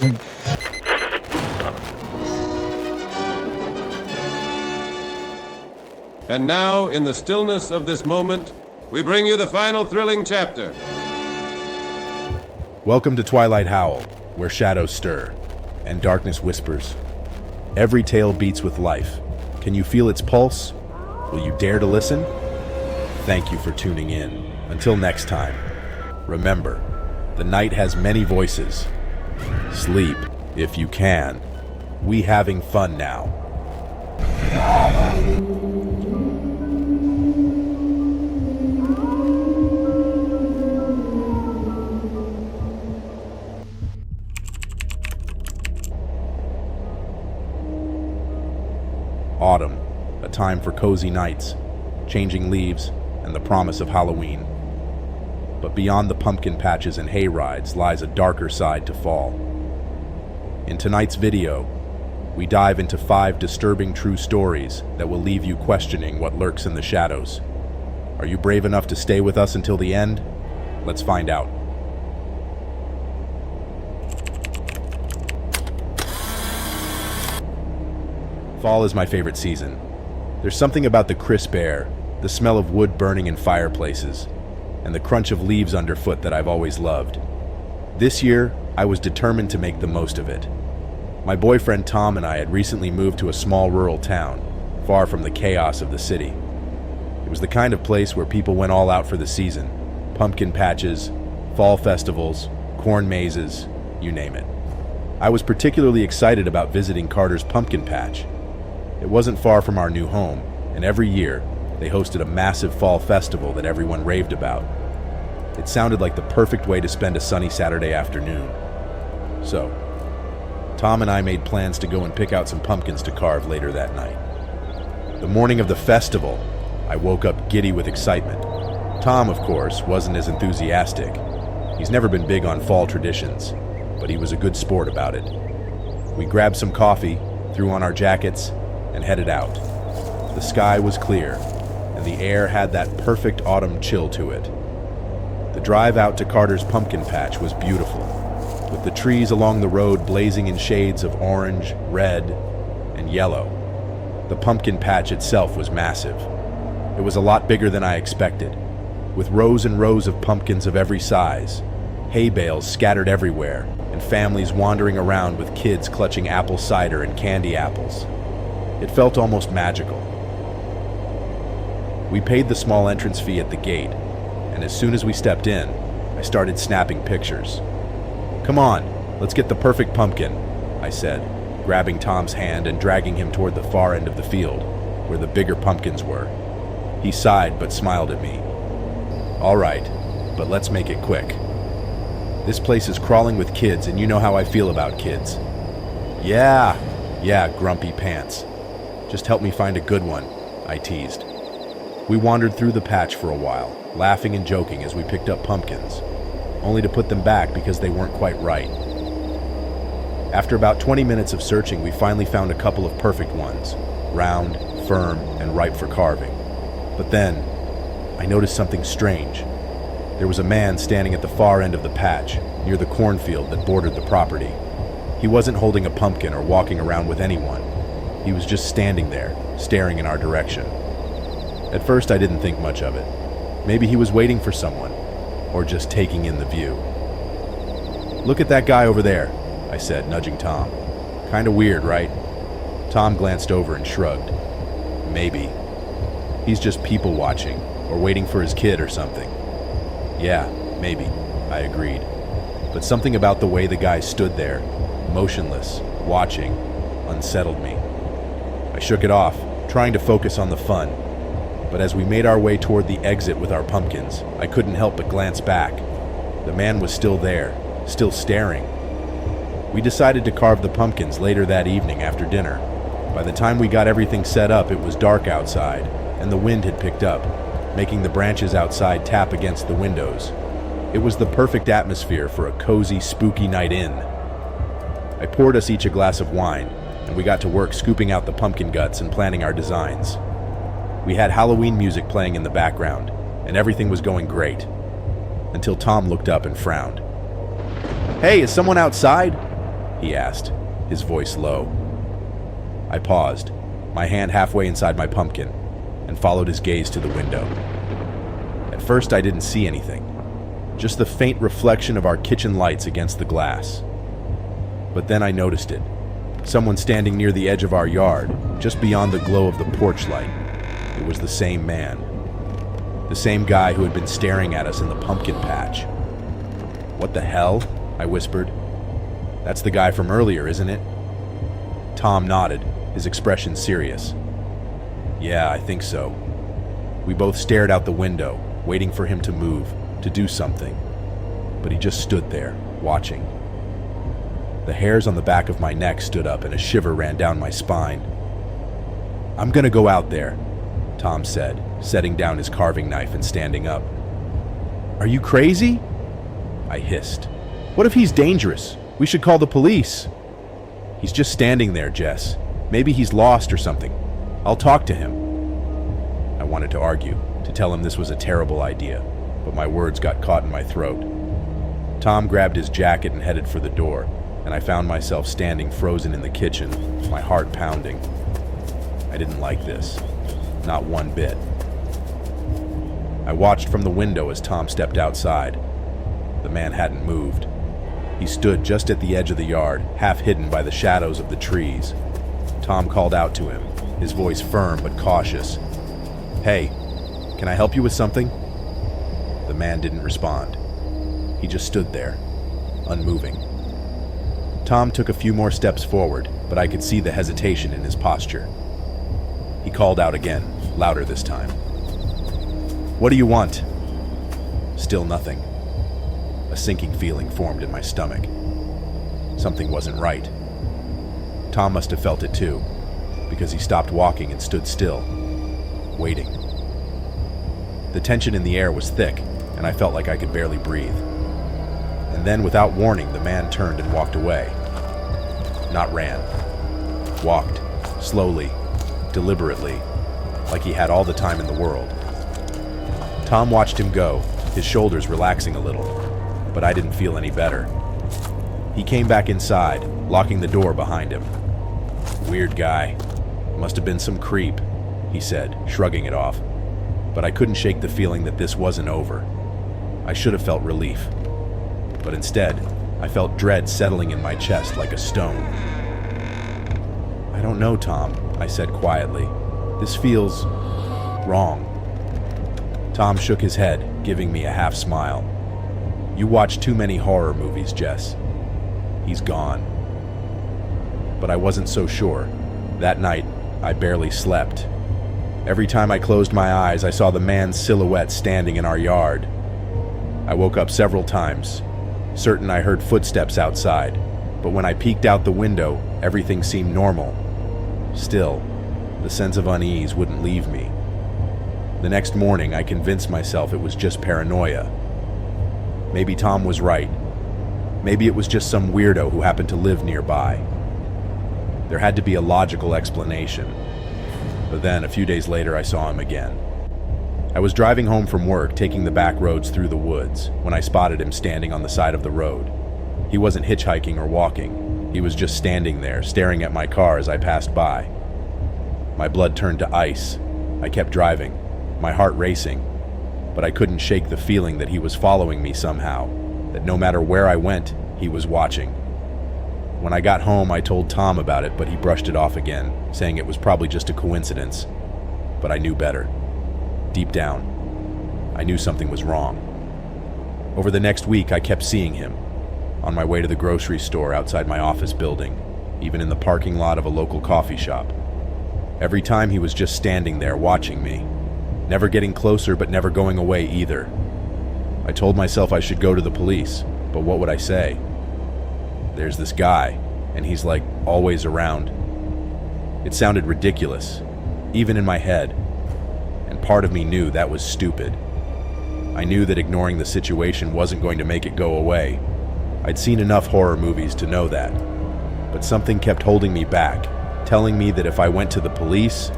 And now, in the stillness of this moment, we bring you the final thrilling chapter. Welcome to Twilight Howl, where shadows stir and darkness whispers. Every tale beats with life. Can you feel its pulse? Will you dare to listen? Thank you for tuning in. Until next time, remember, the night has many voices. Sleep, if you can. We having fun now. Autumn, a time for cozy nights, changing leaves, and the promise of Halloween. But beyond the pumpkin patches and hayrides lies a darker side to fall. In tonight's video, we dive into 5 disturbing true stories that will leave you questioning what lurks in the shadows. Are you brave enough to stay with us until the end? Let's find out. Fall is my favorite season. There's something about the crisp air, the smell of wood burning in fireplaces, and the crunch of leaves underfoot that I've always loved. This year, I was determined to make the most of it. My boyfriend Tom and I had recently moved to a small rural town, far from the chaos of the city. It was the kind of place where people went all out for the season. Pumpkin patches, fall festivals, corn mazes, you name it. I was particularly excited about visiting Carter's pumpkin patch. It wasn't far from our new home, and every year, they hosted a massive fall festival that everyone raved about. It sounded like the perfect way to spend a sunny Saturday afternoon. So, Tom and I made plans to go and pick out some pumpkins to carve later that night. The morning of the festival, I woke up giddy with excitement. Tom, of course, wasn't as enthusiastic. He's never been big on fall traditions, but he was a good sport about it. We grabbed some coffee, threw on our jackets, and headed out. The sky was clear, and the air had that perfect autumn chill to it. The drive out to Carter's pumpkin patch was beautiful, with the trees along the road blazing in shades of orange, red, and yellow. The pumpkin patch itself was massive. It was a lot bigger than I expected, with rows and rows of pumpkins of every size, hay bales scattered everywhere, and families wandering around with kids clutching apple cider and candy apples. It felt almost magical. We paid the small entrance fee at the gate, and as soon as we stepped in, I started snapping pictures. "Come on, let's get the perfect pumpkin," I said, grabbing Tom's hand and dragging him toward the far end of the field, where the bigger pumpkins were. He sighed but smiled at me. "All right, but let's make it quick. This place is crawling with kids, and you know how I feel about kids." Yeah, grumpy pants. "Just help me find a good one," I teased. We wandered through the patch for a while, laughing and joking as we picked up pumpkins, only to put them back because they weren't quite right. After about 20 minutes of searching, we finally found a couple of perfect ones, round, firm, and ripe for carving. But then, I noticed something strange. There was a man standing at the far end of the patch, near the cornfield that bordered the property. He wasn't holding a pumpkin or walking around with anyone. He was just standing there, staring in our direction. At first, I didn't think much of it. Maybe he was waiting for someone, or just taking in the view. "Look at that guy over there," I said, nudging Tom. "Kinda weird, right?" Tom glanced over and shrugged. "Maybe. He's just people watching, or waiting for his kid or something." "Yeah, maybe," I agreed. But something about the way the guy stood there, motionless, watching, unsettled me. I shook it off, trying to focus on the fun. But as we made our way toward the exit with our pumpkins, I couldn't help but glance back. The man was still there, still staring. We decided to carve the pumpkins later that evening after dinner. By the time we got everything set up, it was dark outside, and the wind had picked up, making the branches outside tap against the windows. It was the perfect atmosphere for a cozy, spooky night in. I poured us each a glass of wine, and we got to work scooping out the pumpkin guts and planning our designs. We had Halloween music playing in the background, and everything was going great, until Tom looked up and frowned. "Hey, is someone outside?" he asked, his voice low. I paused, my hand halfway inside my pumpkin, and followed his gaze to the window. At first, I didn't see anything, just the faint reflection of our kitchen lights against the glass. But then I noticed it. Someone standing near the edge of our yard, just beyond the glow of the porch light. It was the same man. The same guy who had been staring at us in the pumpkin patch. What the hell? I whispered. That's the guy from earlier, isn't it? Tom nodded, his expression serious. Yeah, I think so. We both stared out the window, waiting for him to move, to do something. But he just stood there, watching. The hairs on the back of my neck stood up and a shiver ran down my spine. I'm gonna go out there, Tom said, setting down his carving knife and standing up. Are you crazy? I hissed. What if he's dangerous? We should call the police. He's just standing there, Jess. Maybe he's lost or something. I'll talk to him. I wanted to argue, to tell him this was a terrible idea, but my words got caught in my throat. Tom grabbed his jacket and headed for the door, and I found myself standing frozen in the kitchen, my heart pounding. I didn't like this. Not one bit. I watched from the window as Tom stepped outside. The man hadn't moved. He stood just at the edge of the yard, half hidden by the shadows of the trees. Tom called out to him, his voice firm but cautious. Hey, can I help you with something? The man didn't respond. He just stood there, unmoving. Tom took a few more steps forward, but I could see the hesitation in his posture. He called out again, louder this time. What do you want? Still nothing. A sinking feeling formed in my stomach. Something wasn't right. Tom must have felt it too, because he stopped walking and stood still, waiting. The tension in the air was thick, and I felt like I could barely breathe. And then, without warning, the man turned and walked away. Not ran. Walked, slowly, deliberately, like he had all the time in the world. Tom watched him go, his shoulders relaxing a little, but I didn't feel any better. He came back inside, locking the door behind him. Weird guy. Must have been some creep, he said, shrugging it off. But I couldn't shake the feeling that this wasn't over. I should have felt relief. But instead, I felt dread settling in my chest like a stone. I don't know, Tom, I said quietly. This feels wrong. Tom shook his head, giving me a half smile. You watch too many horror movies, Jess. He's gone. But I wasn't so sure. That night, I barely slept. Every time I closed my eyes, I saw the man's silhouette standing in our yard. I woke up several times, certain I heard footsteps outside, but when I peeked out the window, everything seemed normal. Still, the sense of unease wouldn't leave me. The next morning, I convinced myself it was just paranoia. Maybe Tom was right. Maybe it was just some weirdo who happened to live nearby. There had to be a logical explanation. But then, a few days later, I saw him again. I was driving home from work, taking the back roads through the woods, when I spotted him standing on the side of the road. He wasn't hitchhiking or walking. He was just standing there, staring at my car as I passed by. My blood turned to ice. I kept driving, my heart racing, but I couldn't shake the feeling that he was following me somehow, that no matter where I went, he was watching. When I got home, I told Tom about it, but he brushed it off again, saying it was probably just a coincidence. But I knew better. Deep down, I knew something was wrong. Over the next week, I kept seeing him, on my way to the grocery store outside my office building, even in the parking lot of a local coffee shop. Every time he was just standing there watching me, never getting closer but never going away either. I told myself I should go to the police, but what would I say? There's this guy, and he's like always around. It sounded ridiculous, even in my head, and part of me knew that was stupid. I knew that ignoring the situation wasn't going to make it go away. I'd seen enough horror movies to know that, but something kept holding me back, telling me that if I went to the police,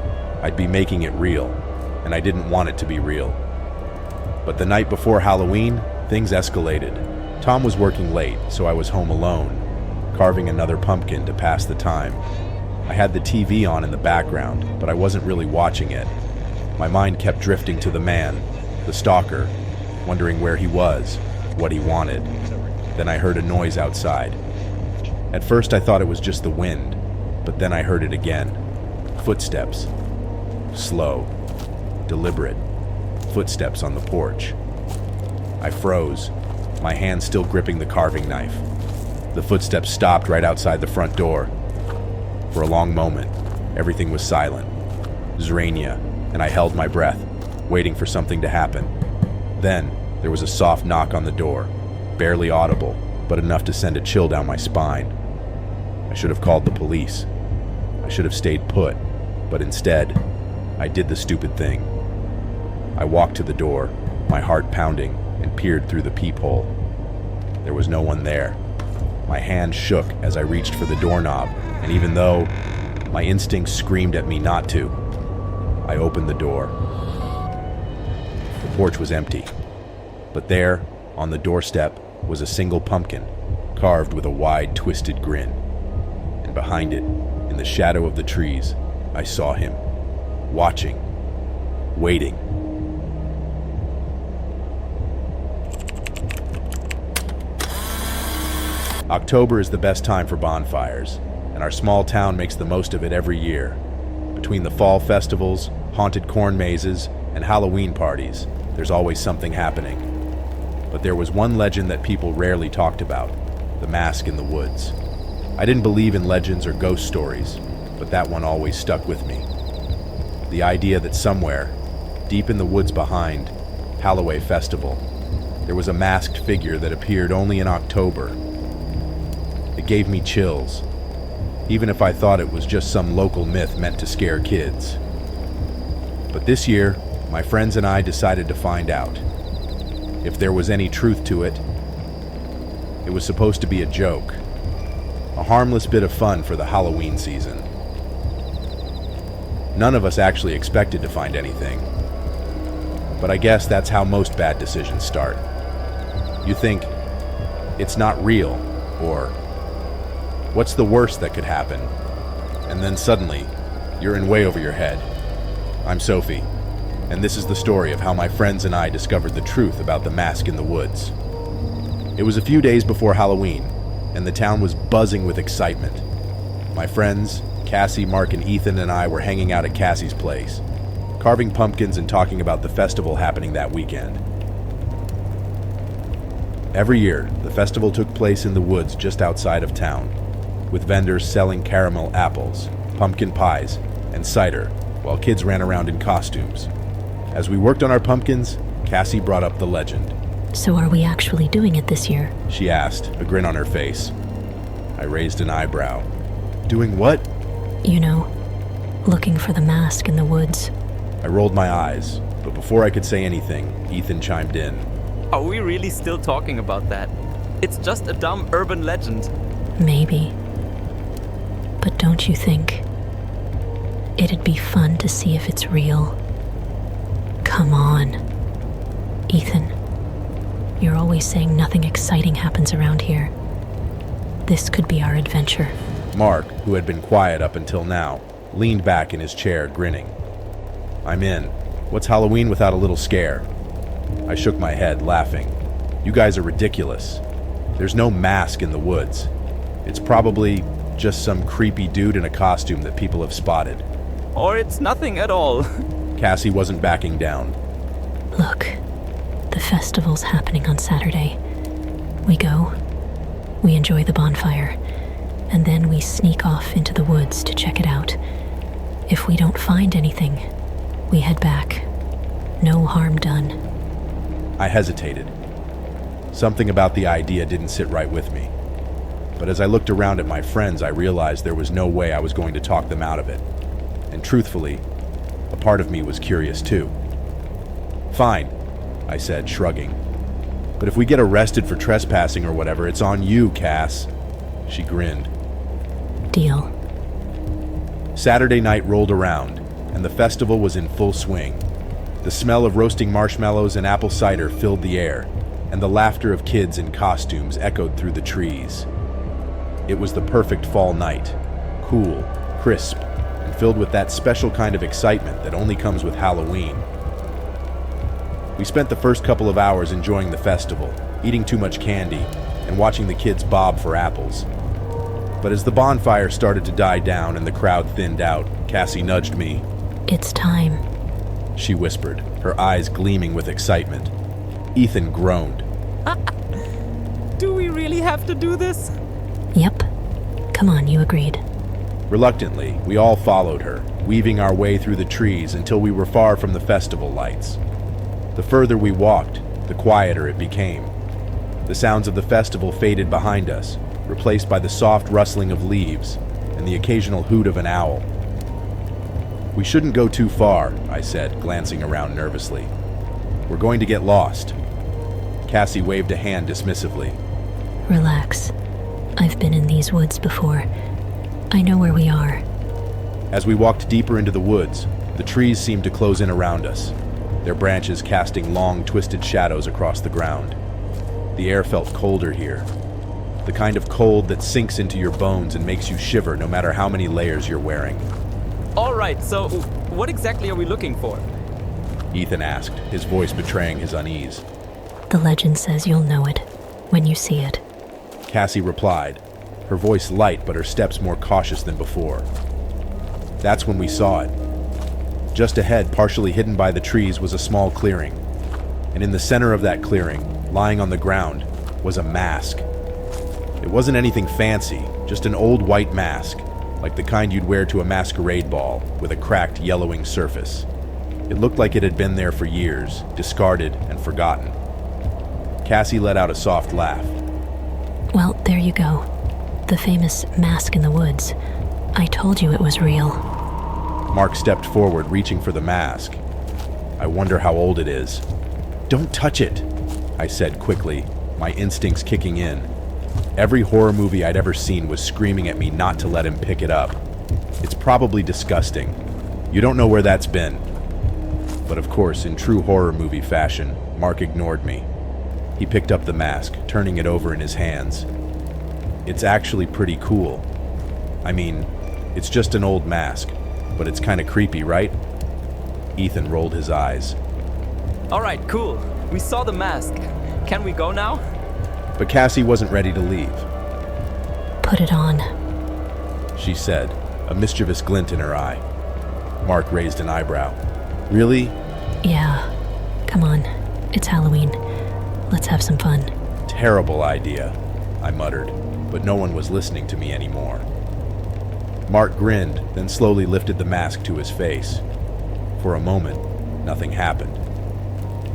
I'd be making it real, and I didn't want it to be real. But the night before Halloween, things escalated. Tom was working late, so I was home alone. carving another pumpkin to pass the time. I had the TV on in the background, but I wasn't really watching it. My mind kept drifting to the man, the stalker, wondering where he was, what he wanted. Then I heard a noise outside. At first I thought it was just the wind, but then I heard it again. Footsteps. Slow, deliberate. Footsteps on the porch. I froze, my hand still gripping the carving knife. The footsteps stopped right outside the front door. For a long moment, everything was silent. Zrania, and I held my breath, waiting for something to happen. Then, there was a soft knock on the door, barely audible, but enough to send a chill down my spine. I should have called the police. I should have stayed put, but instead, I did the stupid thing. I walked to the door, my heart pounding, and peered through the peephole. There was no one there. My hand shook as I reached for the doorknob, and even though my instincts screamed at me not to, I opened the door. The porch was empty, but there, on the doorstep, was a single pumpkin, carved with a wide, twisted grin. And behind it, in the shadow of the trees, I saw him, watching, waiting. October is the best time for bonfires, and our small town makes the most of it every year. Between the fall festivals, haunted corn mazes, and Halloween parties, there's always something happening. But there was one legend that people rarely talked about, the mask in the woods. I didn't believe in legends or ghost stories, but that one always stuck with me. The idea that somewhere, deep in the woods behind Halloway Festival, there was a masked figure that appeared only in October. It gave me chills, even if I thought it was just some local myth meant to scare kids. But this year, my friends and I decided to find out. If there was any truth to it, it was supposed to be a joke, a harmless bit of fun for the Halloween season. None of us actually expected to find anything, but I guess that's how most bad decisions start. You think, it's not real, or what's the worst that could happen? And then suddenly, you're in way over your head. I'm Sophie, and this is the story of how my friends and I discovered the truth about the mask in the woods. It was a few days before Halloween, and the town was buzzing with excitement. My friends, Cassie, Mark, and Ethan and I were hanging out at Cassie's place, carving pumpkins and talking about the festival happening that weekend. Every year, the festival took place in the woods just outside of town, with vendors selling caramel apples, pumpkin pies, and cider, while kids ran around in costumes. As we worked on our pumpkins, Cassie brought up the legend. So are we actually doing it this year? She asked, a grin on her face. I raised an eyebrow. Doing what? You know, looking for the mask in the woods. I rolled my eyes, but before I could say anything, Ethan chimed in. Are we really still talking about that? It's just a dumb urban legend. Maybe. But don't you think it'd be fun to see if it's real? Come on. Ethan, you're always saying nothing exciting happens around here. This could be our adventure. Mark, who had been quiet up until now, leaned back in his chair, grinning. I'm in. What's Halloween without a little scare? I shook my head, laughing. You guys are ridiculous. There's no mask in the woods. It's probably just some creepy dude in a costume that people have spotted. Or it's nothing at all. Cassie wasn't backing down. Look, the festival's happening on Saturday. We go, we enjoy the bonfire, and then we sneak off into the woods to check it out. If we don't find anything, we head back. No harm done. I hesitated. Something about the idea didn't sit right with me. But as I looked around at my friends, I realized there was no way I was going to talk them out of it. And truthfully, a part of me was curious too. Fine, I said, shrugging. But if we get arrested for trespassing or whatever, it's on you, Cass. She grinned. Deal. Saturday night rolled around, and the festival was in full swing. The smell of roasting marshmallows and apple cider filled the air, and the laughter of kids in costumes echoed through the trees. It was the perfect fall night. Cool, crisp, and filled with that special kind of excitement that only comes with Halloween. We spent the first couple of hours enjoying the festival, eating too much candy, and watching the kids bob for apples. But as the bonfire started to die down and the crowd thinned out, Cassie nudged me. It's time. She whispered, her eyes gleaming with excitement. Ethan groaned. Do we really have to do this? Yep. Come on, you agreed. Reluctantly, we all followed her, weaving our way through the trees until we were far from the festival lights. The further we walked, the quieter it became. The sounds of the festival faded behind us, replaced by the soft rustling of leaves and the occasional hoot of an owl. We shouldn't go too far, I said, glancing around nervously. We're going to get lost. Cassie waved a hand dismissively. Relax. I've been in these woods before. I know where we are. As we walked deeper into the woods, the trees seemed to close in around us, their branches casting long, twisted shadows across the ground. The air felt colder here. The kind of cold that sinks into your bones and makes you shiver no matter how many layers you're wearing. All right, so what exactly are we looking for? Ethan asked, his voice betraying his unease. The legend says you'll know it when you see it. Cassie replied, her voice light but her steps more cautious than before. That's when we saw it. Just ahead, partially hidden by the trees, was a small clearing. And in the center of that clearing, lying on the ground, was a mask. It wasn't anything fancy, just an old white mask, like the kind you'd wear to a masquerade ball, with a cracked, yellowing surface. It looked like it had been there for years, discarded and forgotten. Cassie let out a soft laugh. Well, there you go. The famous mask in the woods. I told you it was real. Mark stepped forward, reaching for the mask. I wonder how old it is. Don't touch it, I said quickly, my instincts kicking in. Every horror movie I'd ever seen was screaming at me not to let him pick it up. It's probably disgusting. You don't know where that's been. But of course, in true horror movie fashion, Mark ignored me. He picked up the mask, turning it over in his hands. It's actually pretty cool. I mean, it's just an old mask, but it's kind of creepy, right? Ethan rolled his eyes. All right, cool. We saw the mask. Can we go now? But Cassie wasn't ready to leave. Put it on. She said, a mischievous glint in her eye. Mark raised an eyebrow. Really? Yeah. Come on. It's Halloween. Let's have some fun. Terrible idea, I muttered, but no one was listening to me anymore. Mark grinned, then slowly lifted the mask to his face. For a moment, nothing happened.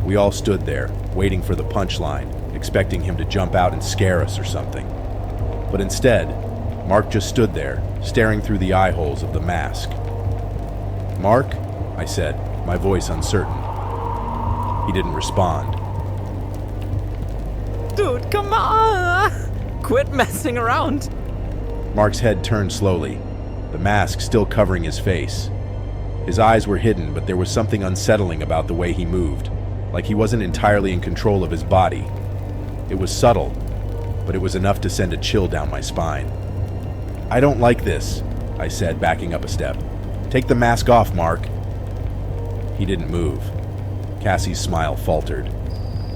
We all stood there, waiting for the punchline, expecting him to jump out and scare us or something. But instead, Mark just stood there, staring through the eye holes of the mask. Mark? I said, my voice uncertain. He didn't respond. Dude, come on! Quit messing around! Mark's head turned slowly, the mask still covering his face. His eyes were hidden, but there was something unsettling about the way he moved, like he wasn't entirely in control of his body. It was subtle, but it was enough to send a chill down my spine. I don't like this, I said, backing up a step. Take the mask off, Mark. He didn't move. Cassie's smile faltered.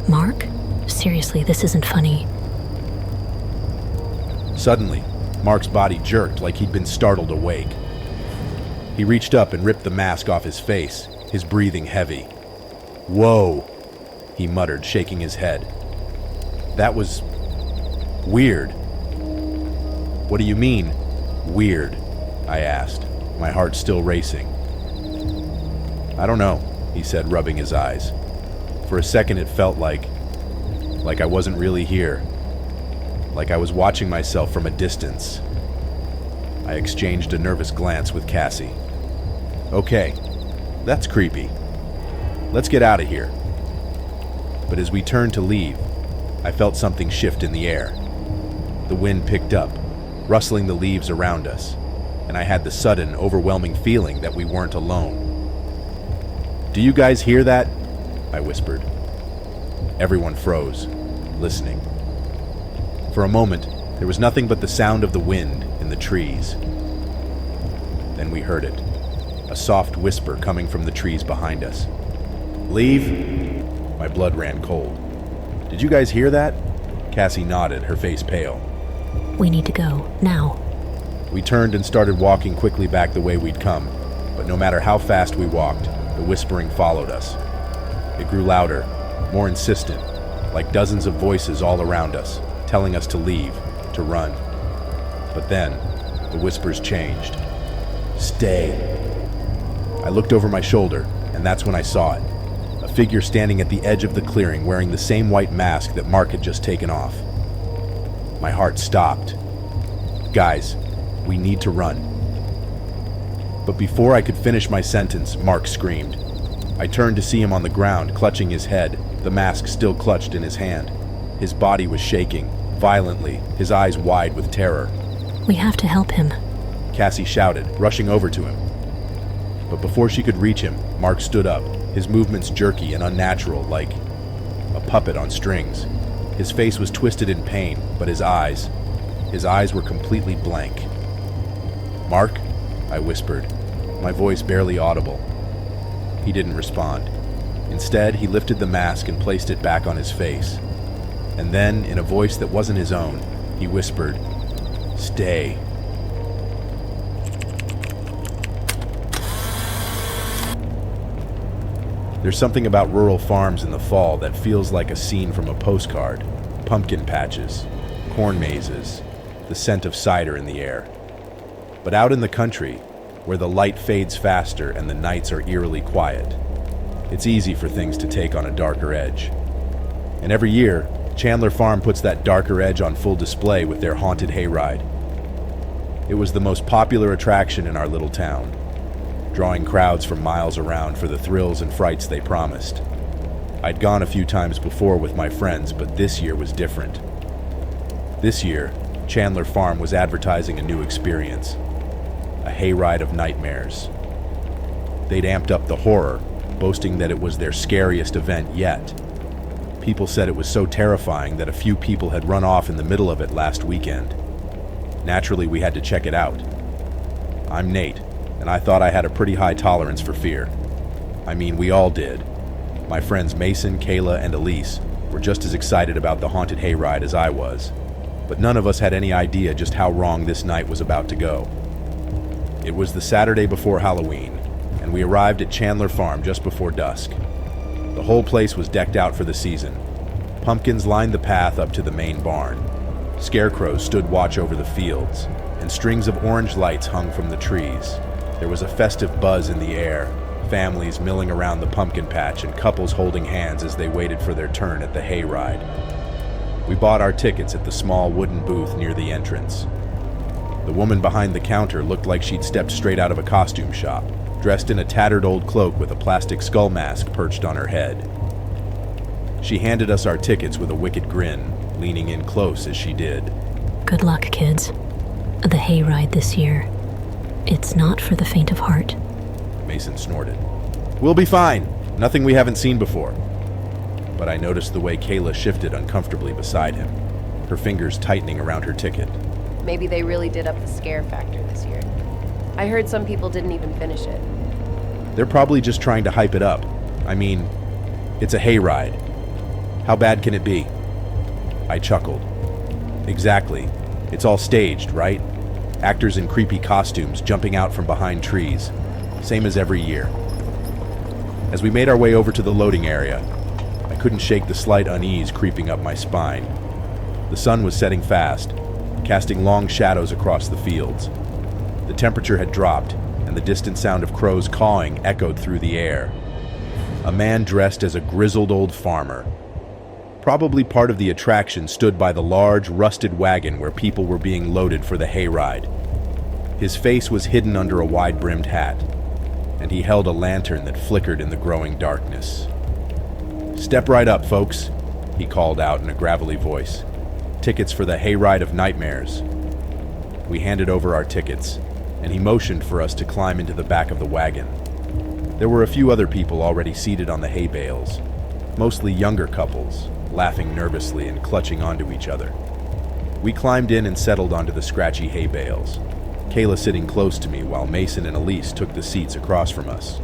Mark? Seriously, this isn't funny. Suddenly, Mark's body jerked like he'd been startled awake. He reached up and ripped the mask off his face, his breathing heavy. Whoa, he muttered, shaking his head. That was weird. What do you mean, weird? I asked, my heart still racing. I don't know, he said, rubbing his eyes. For a second it felt like I wasn't really here. Like I was watching myself from a distance. I exchanged a nervous glance with Cassie. Okay, that's creepy. Let's get out of here. But as we turned to leave, I felt something shift in the air. The wind picked up, rustling the leaves around us, and I had the sudden, overwhelming feeling that we weren't alone. Do you guys hear that? I whispered. Everyone froze, listening. For a moment, There was nothing but the sound of the wind in the trees. Then we heard it, a soft whisper coming from the trees behind us. "Leave?" My blood ran cold. "Did you guys hear that?" Cassie nodded, her face pale. We need to go, now. We turned and started walking quickly back the way we'd come, but no matter how fast we walked, the whispering followed us. It grew louder, more insistent, like dozens of voices all around us, telling us to leave, to run. But then, the whispers changed. "Stay." I looked over my shoulder, and that's when I saw it. A figure standing at the edge of the clearing wearing the same white mask that Mark had just taken off. My heart stopped. "Guys, we need to run." But before I could finish my sentence, Mark screamed. I turned to see him on the ground, clutching his head, the mask still clutched in his hand. His body was shaking, violently, his eyes wide with terror. We have to help him. Cassie shouted, rushing over to him. But before she could reach him, Mark stood up, his movements jerky and unnatural, like a puppet on strings. His face was twisted in pain, but his eyes were completely blank. "Mark?" I whispered, my voice barely audible. He didn't respond. Instead, he lifted the mask and placed it back on his face. And then, in a voice that wasn't his own, he whispered, "Stay." There's something about rural farms in the fall that feels like a scene from a postcard. Pumpkin patches, corn mazes, the scent of cider in the air. But out in the country, where the light fades faster and the nights are eerily quiet, it's easy for things to take on a darker edge. And every year, Chandler Farm puts that darker edge on full display with their haunted hayride. It was the most popular attraction in our little town, drawing crowds from miles around for the thrills and frights they promised. I'd gone a few times before with my friends, but this year was different. This year, Chandler Farm was advertising a new experience, a hayride of nightmares. They'd amped up the horror, boasting that it was their scariest event yet. People said it was so terrifying that a few people had run off in the middle of it last weekend. Naturally, we had to check it out. I'm Nate, and I thought I had a pretty high tolerance for fear. I mean, we all did. My friends Mason, Kayla, and Elise were just as excited about the haunted hayride as I was, but none of us had any idea just how wrong this night was about to go. It was the Saturday before Halloween, and we arrived at Chandler Farm just before dusk. The whole place was decked out for the season. Pumpkins lined the path up to the main barn. Scarecrows stood watch over the fields, and strings of orange lights hung from the trees. There was a festive buzz in the air, families milling around the pumpkin patch and couples holding hands as they waited for their turn at the hayride. We bought our tickets at the small wooden booth near the entrance. The woman behind the counter looked like she'd stepped straight out of a costume shop, dressed in a tattered old cloak with a plastic skull mask perched on her head. She handed us our tickets with a wicked grin, leaning in close as she did. Good luck, kids. The hayride this year. It's not for the faint of heart. Mason snorted. "We'll be fine. Nothing we haven't seen before." But I noticed the way Kayla shifted uncomfortably beside him, her fingers tightening around her ticket. Maybe they really did up the scare factor this year. I heard some people didn't even finish it. They're probably just trying to hype it up. I mean, it's a hayride. How bad can it be? I chuckled. Exactly. It's all staged, right? Actors in creepy costumes jumping out from behind trees. Same as every year. As we made our way over to the loading area, I couldn't shake the slight unease creeping up my spine. The sun was setting fast, casting long shadows across the fields. The temperature had dropped, and the distant sound of crows cawing echoed through the air. A man dressed as a grizzled old farmer, probably part of the attraction, stood by the large, rusted wagon where people were being loaded for the hayride. His face was hidden under a wide-brimmed hat, and he held a lantern that flickered in the growing darkness. "Step right up, folks," he called out in a gravelly voice. "Tickets for the hayride of nightmares." We handed over our tickets, and he motioned for us to climb into the back of the wagon. There were a few other people already seated on the hay bales, mostly younger couples, laughing nervously and clutching onto each other. We climbed in and settled onto the scratchy hay bales, Kayla sitting close to me while Mason and Elise took the seats across from us.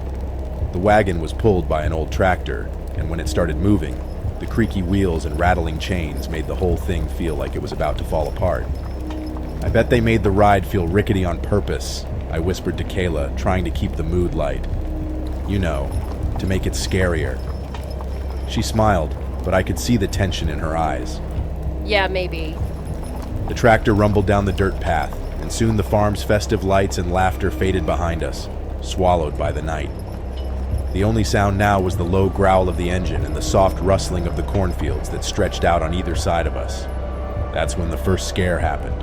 The wagon was pulled by an old tractor, and when it started moving, the creaky wheels and rattling chains made the whole thing feel like it was about to fall apart. I bet they made the ride feel rickety on purpose, I whispered to Kayla, trying to keep the mood light. You know, to make it scarier. She smiled, but I could see the tension in her eyes. Yeah, maybe. The tractor rumbled down the dirt path, and soon the farm's festive lights and laughter faded behind us, swallowed by the night. The only sound now was the low growl of the engine and the soft rustling of the cornfields that stretched out on either side of us. That's when the first scare happened.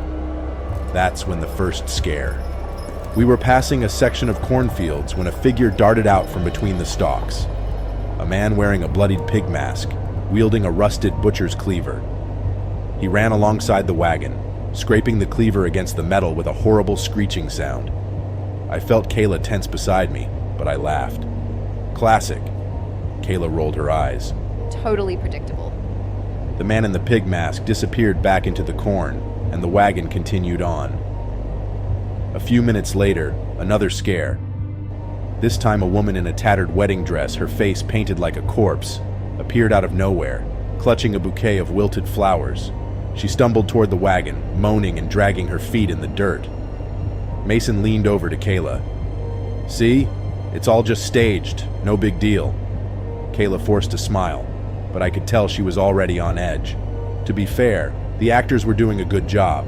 We were passing a section of cornfields when a figure darted out from between the stalks. A man wearing a bloodied pig mask, wielding a rusted butcher's cleaver. He ran alongside the wagon, scraping the cleaver against the metal with a horrible screeching sound. I felt Kayla tense beside me, but I laughed. Classic. Kayla rolled her eyes. Totally predictable. The man in the pig mask disappeared back into the corn, and the wagon continued on. A few minutes later, another scare. This time a woman in a tattered wedding dress, her face painted like a corpse, appeared out of nowhere, clutching a bouquet of wilted flowers. She stumbled toward the wagon, moaning and dragging her feet in the dirt. Mason leaned over to Kayla. See? It's all just staged, no big deal. Kayla forced a smile, but I could tell she was already on edge. To be fair, the actors were doing a good job.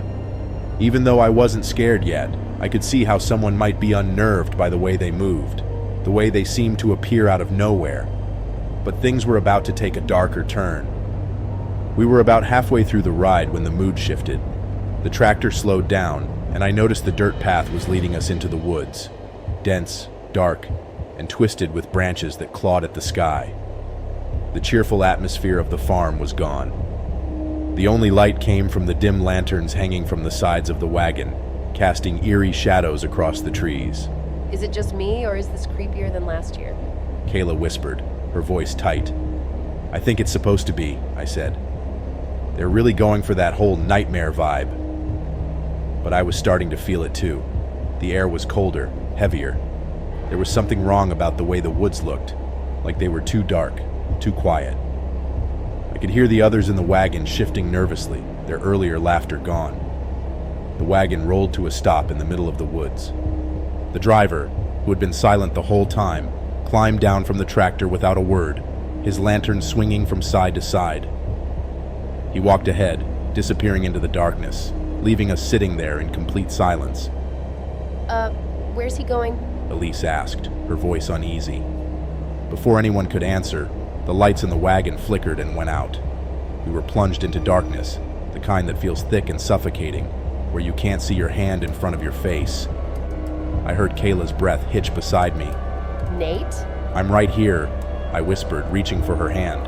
Even though I wasn't scared yet, I could see how someone might be unnerved by the way they moved, the way they seemed to appear out of nowhere. But things were about to take a darker turn. We were about halfway through the ride when the mood shifted. The tractor slowed down, and I noticed the dirt path was leading us into the woods. Dense, dark, and twisted with branches that clawed at the sky. The cheerful atmosphere of the farm was gone. The only light came from the dim lanterns hanging from the sides of the wagon, casting eerie shadows across the trees. Is it just me, or is this creepier than last year? Kayla whispered, her voice tight. I think it's supposed to be, I said. They're really going for that whole nightmare vibe. But I was starting to feel it too. The air was colder, heavier. There was something wrong about the way the woods looked, like they were too dark, too quiet. I could hear the others in the wagon shifting nervously, their earlier laughter gone. The wagon rolled to a stop in the middle of the woods. The driver, who had been silent the whole time, climbed down from the tractor without a word, his lantern swinging from side to side. He walked ahead, disappearing into the darkness, leaving us sitting there in complete silence. Where's he going? Elise asked, her voice uneasy. Before anyone could answer, the lights in the wagon flickered and went out. We were plunged into darkness, the kind that feels thick and suffocating, where you can't see your hand in front of your face. I heard Kayla's breath hitch beside me. Nate? I'm right here, I whispered, reaching for her hand.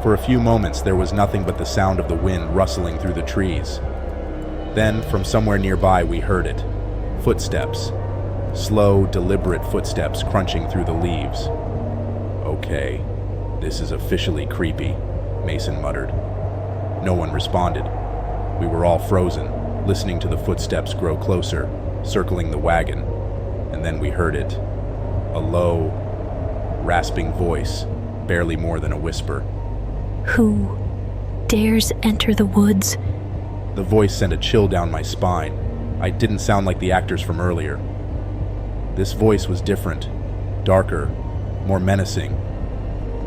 For a few moments, there was nothing but the sound of the wind rustling through the trees. Then, from somewhere nearby, we heard it. Footsteps. Slow, deliberate footsteps crunching through the leaves. Okay, this is officially creepy, Mason muttered. No one responded. We were all frozen, listening to the footsteps grow closer, circling the wagon. And then we heard it. A low, rasping voice, barely more than a whisper. Who dares enter the woods? The voice sent a chill down my spine. I didn't sound like the actors from earlier. This voice was different, darker, more menacing.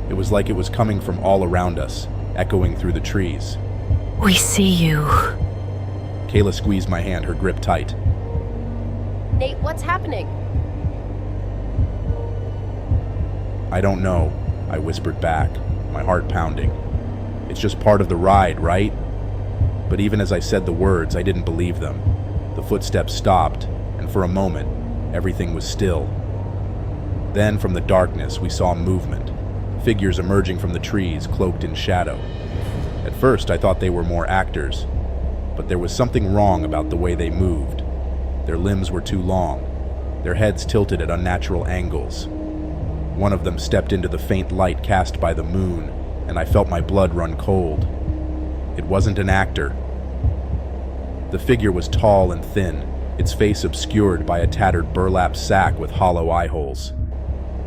It was like it was coming from all around us, echoing through the trees. We see you. Kayla squeezed my hand, her grip tight. Nate, what's happening? I don't know, I whispered back, my heart pounding. It's just part of the ride, right? But even as I said the words, I didn't believe them. The footsteps stopped, and for a moment, everything was still. Then, from the darkness, we saw movement, figures emerging from the trees, cloaked in shadow. At first, I thought they were more actors, but there was something wrong about the way they moved. Their limbs were too long, their heads tilted at unnatural angles. One of them stepped into the faint light cast by the moon, and I felt my blood run cold. It wasn't an actor. The figure was tall and thin, its face obscured by a tattered burlap sack with hollow eye holes.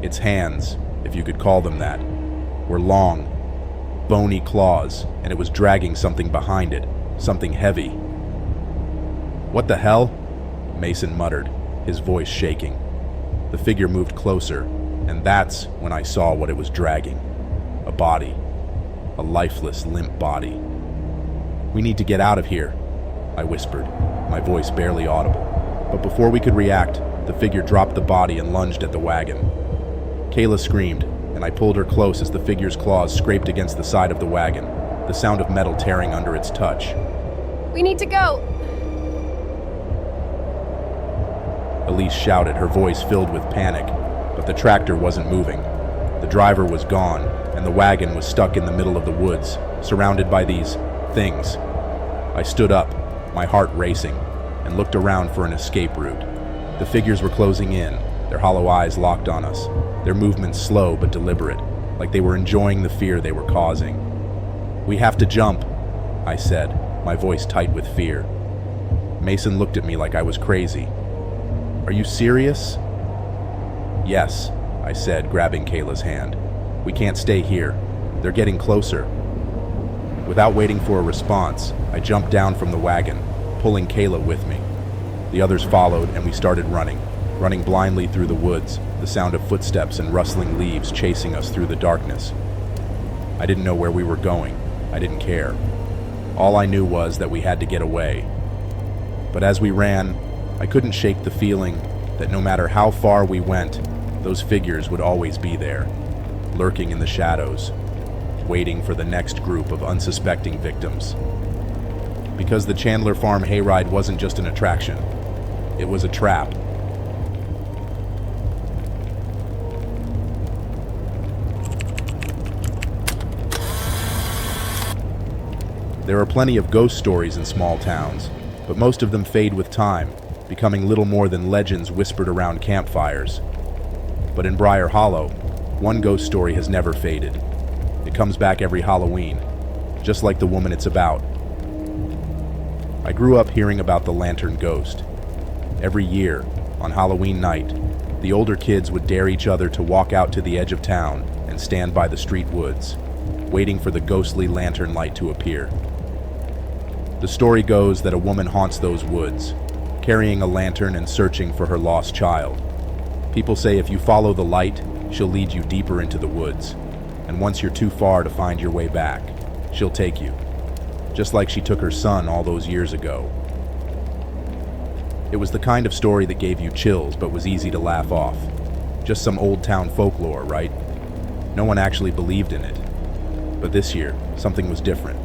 Its hands, if you could call them that, were long, bony claws, and it was dragging something behind it, something heavy. "What the hell?" Mason muttered, his voice shaking. The figure moved closer, and that's when I saw what it was dragging. A body. A lifeless, limp body. "We need to get out of here," I whispered, my voice barely audible. But before we could react, the figure dropped the body and lunged at the wagon. Kayla screamed, and I pulled her close as the figure's claws scraped against the side of the wagon, the sound of metal tearing under its touch. We need to go! Elise shouted, her voice filled with panic, but the tractor wasn't moving. The driver was gone, and the wagon was stuck in the middle of the woods, surrounded by these things. I stood up, my heart racing, and looked around for an escape route. The figures were closing in, their hollow eyes locked on us, their movements slow but deliberate, like they were enjoying the fear they were causing. "We have to jump," I said, my voice tight with fear. Mason looked at me like I was crazy. "Are you serious?" "Yes," I said, grabbing Kayla's hand. "We can't stay here. They're getting closer." Without waiting for a response, I jumped down from the wagon, pulling Kayla with me. The others followed, and we started running blindly through the woods, the sound of footsteps and rustling leaves chasing us through the darkness. I didn't know where we were going. I didn't care. All I knew was that we had to get away. But as we ran, I couldn't shake the feeling that no matter how far we went, those figures would always be there, lurking in the shadows, waiting for the next group of unsuspecting victims. Because the Chandler Farm Hayride wasn't just an attraction, it was a trap. There are plenty of ghost stories in small towns, but most of them fade with time, becoming little more than legends whispered around campfires. But in Briar Hollow, one ghost story has never faded. It comes back every Halloween, just like the woman it's about. I grew up hearing about the lantern ghost. Every year, on Halloween night, the older kids would dare each other to walk out to the edge of town and stand by the street woods, waiting for the ghostly lantern light to appear. The story goes that a woman haunts those woods, carrying a lantern and searching for her lost child. People say if you follow the light, she'll lead you deeper into the woods, and once you're too far to find your way back, she'll take you, just like she took her son all those years ago. It was the kind of story that gave you chills but was easy to laugh off. Just some old town folklore, right? No one actually believed in it. But this year, something was different.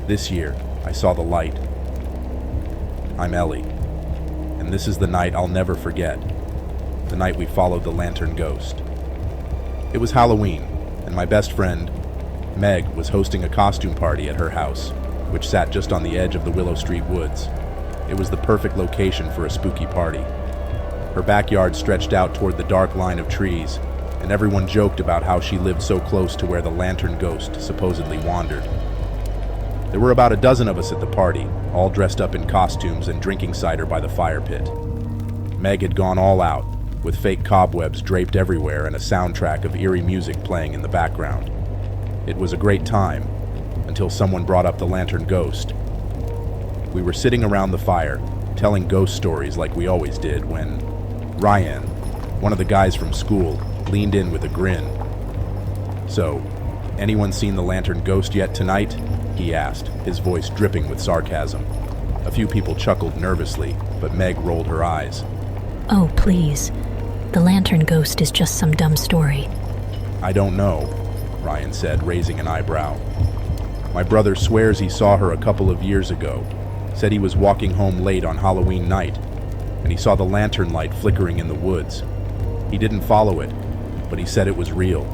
This year, I saw the light. I'm Ellie, and this is the night I'll never forget. The night we followed the lantern ghost. It was Halloween, and my best friend, Meg, was hosting a costume party at her house, which sat just on the edge of the Willow Street woods. It was the perfect location for a spooky party. Her backyard stretched out toward the dark line of trees, and everyone joked about how she lived so close to where the lantern ghost supposedly wandered. There were about a dozen of us at the party, all dressed up in costumes and drinking cider by the fire pit. Meg had gone all out, with fake cobwebs draped everywhere and a soundtrack of eerie music playing in the background. It was a great time, until someone brought up the lantern ghost. We were sitting around the fire, telling ghost stories like we always did, when Ryan, one of the guys from school, leaned in with a grin. "So, anyone seen the lantern ghost yet tonight?" he asked, his voice dripping with sarcasm. A few people chuckled nervously, but Meg rolled her eyes. Oh, please. The lantern ghost is just some dumb story. "I don't know," Ryan said, raising an eyebrow. "My brother swears he saw her a couple of years ago. Said he was walking home late on Halloween night, and he saw the lantern light flickering in the woods. He didn't follow it, but he said it was real."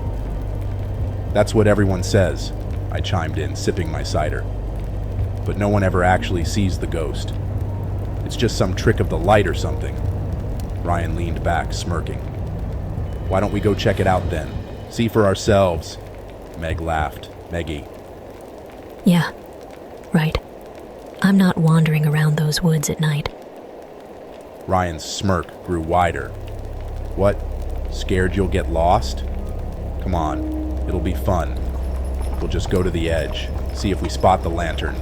"That's what everyone says," I chimed in, sipping my cider. "But no one ever actually sees the ghost. It's just some trick of the light or something." Ryan leaned back, smirking. "Why don't we go check it out then? See for ourselves." Meg laughed. Meggie. Yeah, right. I'm not wandering around those woods at night. Ryan's smirk grew wider. What? Scared you'll get lost? Come on, it'll be fun. We'll just go to the edge, see if we spot the lantern.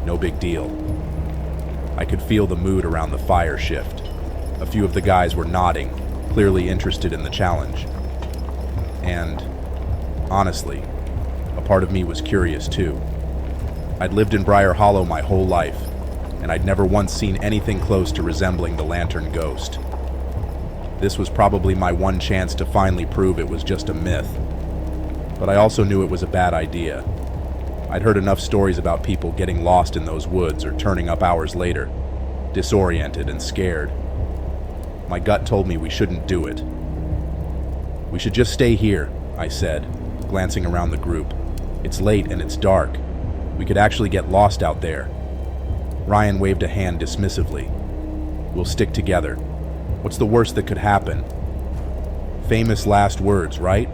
No big deal. I could feel the mood around the fire shift. A few of the guys were nodding, clearly interested in the challenge. And, honestly, a part of me was curious too. I'd lived in Briar Hollow my whole life, and I'd never once seen anything close to resembling the lantern ghost. This was probably my one chance to finally prove it was just a myth. But I also knew it was a bad idea. I'd heard enough stories about people getting lost in those woods or turning up hours later, disoriented and scared. My gut told me we shouldn't do it. We should just stay here, I said, glancing around the group. It's late and it's dark. We could actually get lost out there. Ryan waved a hand dismissively. We'll stick together. What's the worst that could happen? Famous last words, right?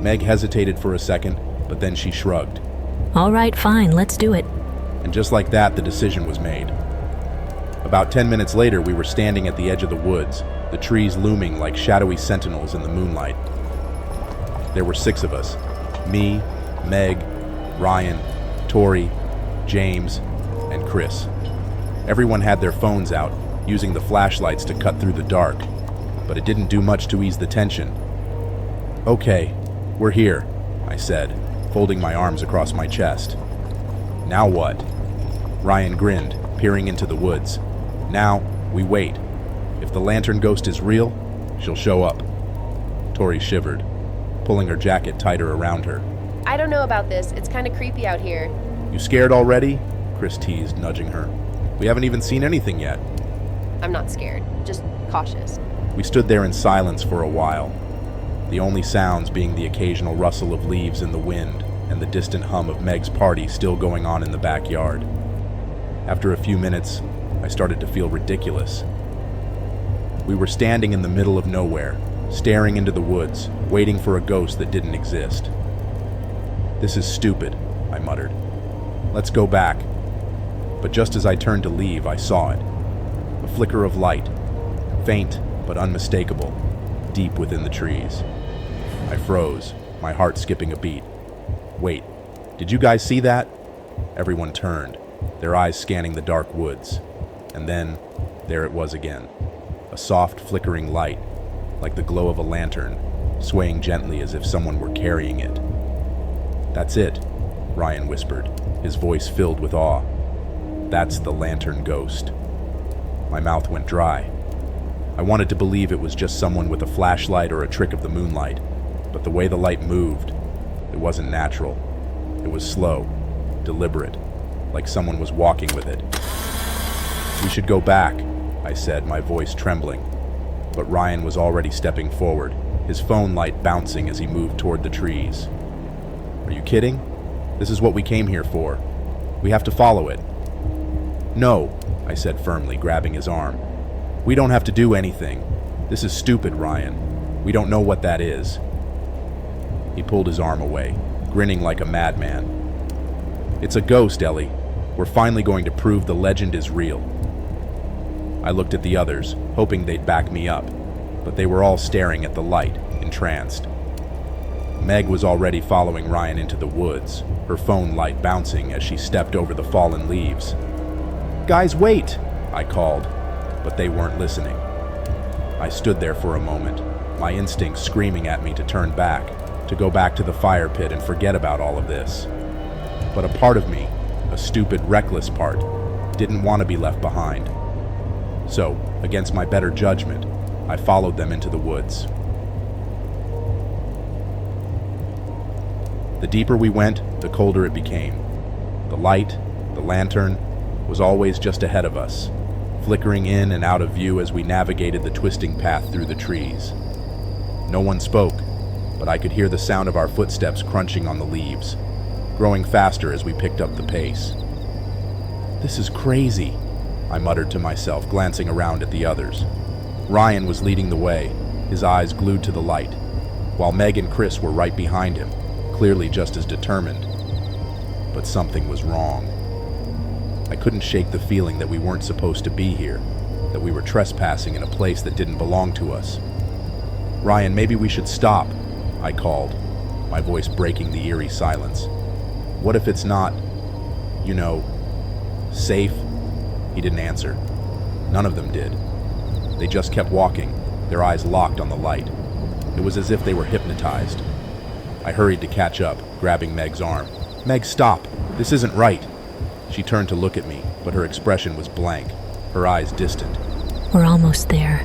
Meg hesitated for a second, but then she shrugged. All right, fine, let's do it. And just like that, the decision was made. About 10 minutes later, we were standing at the edge of the woods, the trees looming like shadowy sentinels in the moonlight. There were 6 of us. Me, Meg, Ryan, Tori, James, and Chris. Everyone had their phones out, using the flashlights to cut through the dark, but it didn't do much to ease the tension. Okay, we're here, I said, folding my arms across my chest. Now what? Ryan grinned, peering into the woods. Now, we wait. If the lantern ghost is real, she'll show up. Tori shivered, pulling her jacket tighter around her. I don't know about this. It's kind of creepy out here. You scared already? Chris teased, nudging her. We haven't even seen anything yet. I'm not scared, just cautious. We stood there in silence for a while, the only sounds being the occasional rustle of leaves in the wind and the distant hum of Meg's party still going on in the backyard. After a few minutes, I started to feel ridiculous. We were standing in the middle of nowhere, staring into the woods, waiting for a ghost that didn't exist. This is stupid, I muttered. Let's go back. But just as I turned to leave, I saw it. A flicker of light, faint but unmistakable, deep within the trees. I froze, my heart skipping a beat. Wait, did you guys see that? Everyone turned, their eyes scanning the dark woods. And then, there it was again. A soft, flickering light, like the glow of a lantern, swaying gently as if someone were carrying it. That's it, Ryan whispered, his voice filled with awe. That's the lantern ghost. My mouth went dry. I wanted to believe it was just someone with a flashlight or a trick of the moonlight, but the way the light moved, it wasn't natural. It was slow, deliberate, like someone was walking with it. We should go back, I said, my voice trembling. But Ryan was already stepping forward, his phone light bouncing as he moved toward the trees. Are you kidding? This is what we came here for. We have to follow it. No, I said firmly, grabbing his arm. We don't have to do anything. This is stupid, Ryan. We don't know what that is. He pulled his arm away, grinning like a madman. It's a ghost, Ellie. We're finally going to prove the legend is real. I looked at the others, hoping they'd back me up, but they were all staring at the light, entranced. Meg was already following Ryan into the woods, her phone light bouncing as she stepped over the fallen leaves. Guys, wait, I called, but they weren't listening. I stood there for a moment, my instincts screaming at me to turn back, to go back to the fire pit and forget about all of this. But a part of me, a stupid, reckless part, didn't want to be left behind. So, against my better judgment, I followed them into the woods. The deeper we went, the colder it became. The light, the lantern, was always just ahead of us, flickering in and out of view as we navigated the twisting path through the trees. No one spoke, but I could hear the sound of our footsteps crunching on the leaves, growing faster as we picked up the pace. This is crazy, I muttered to myself, glancing around at the others. Ryan was leading the way, his eyes glued to the light, while Meg and Chris were right behind him, clearly just as determined. But something was wrong. I couldn't shake the feeling that we weren't supposed to be here, that we were trespassing in a place that didn't belong to us. "Ryan, maybe we should stop," I called, my voice breaking the eerie silence. "What if it's not, safe?" He didn't answer. None of them did. They just kept walking, their eyes locked on the light. It was as if they were hypnotized. I hurried to catch up, grabbing Meg's arm. "Meg, stop! This isn't right!" She turned to look at me, but her expression was blank, her eyes distant. We're almost there.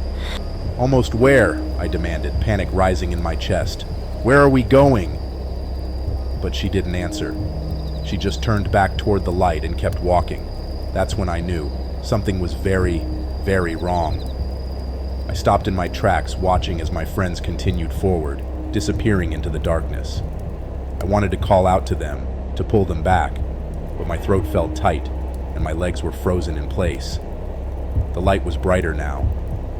"Almost where?" I demanded, panic rising in my chest. "Where are we going?" But she didn't answer. She just turned back toward the light and kept walking. That's when I knew something was very, very wrong. I stopped in my tracks, watching as my friends continued forward, disappearing into the darkness. I wanted to call out to them, to pull them back, but my throat felt tight and my legs were frozen in place. The light was brighter now,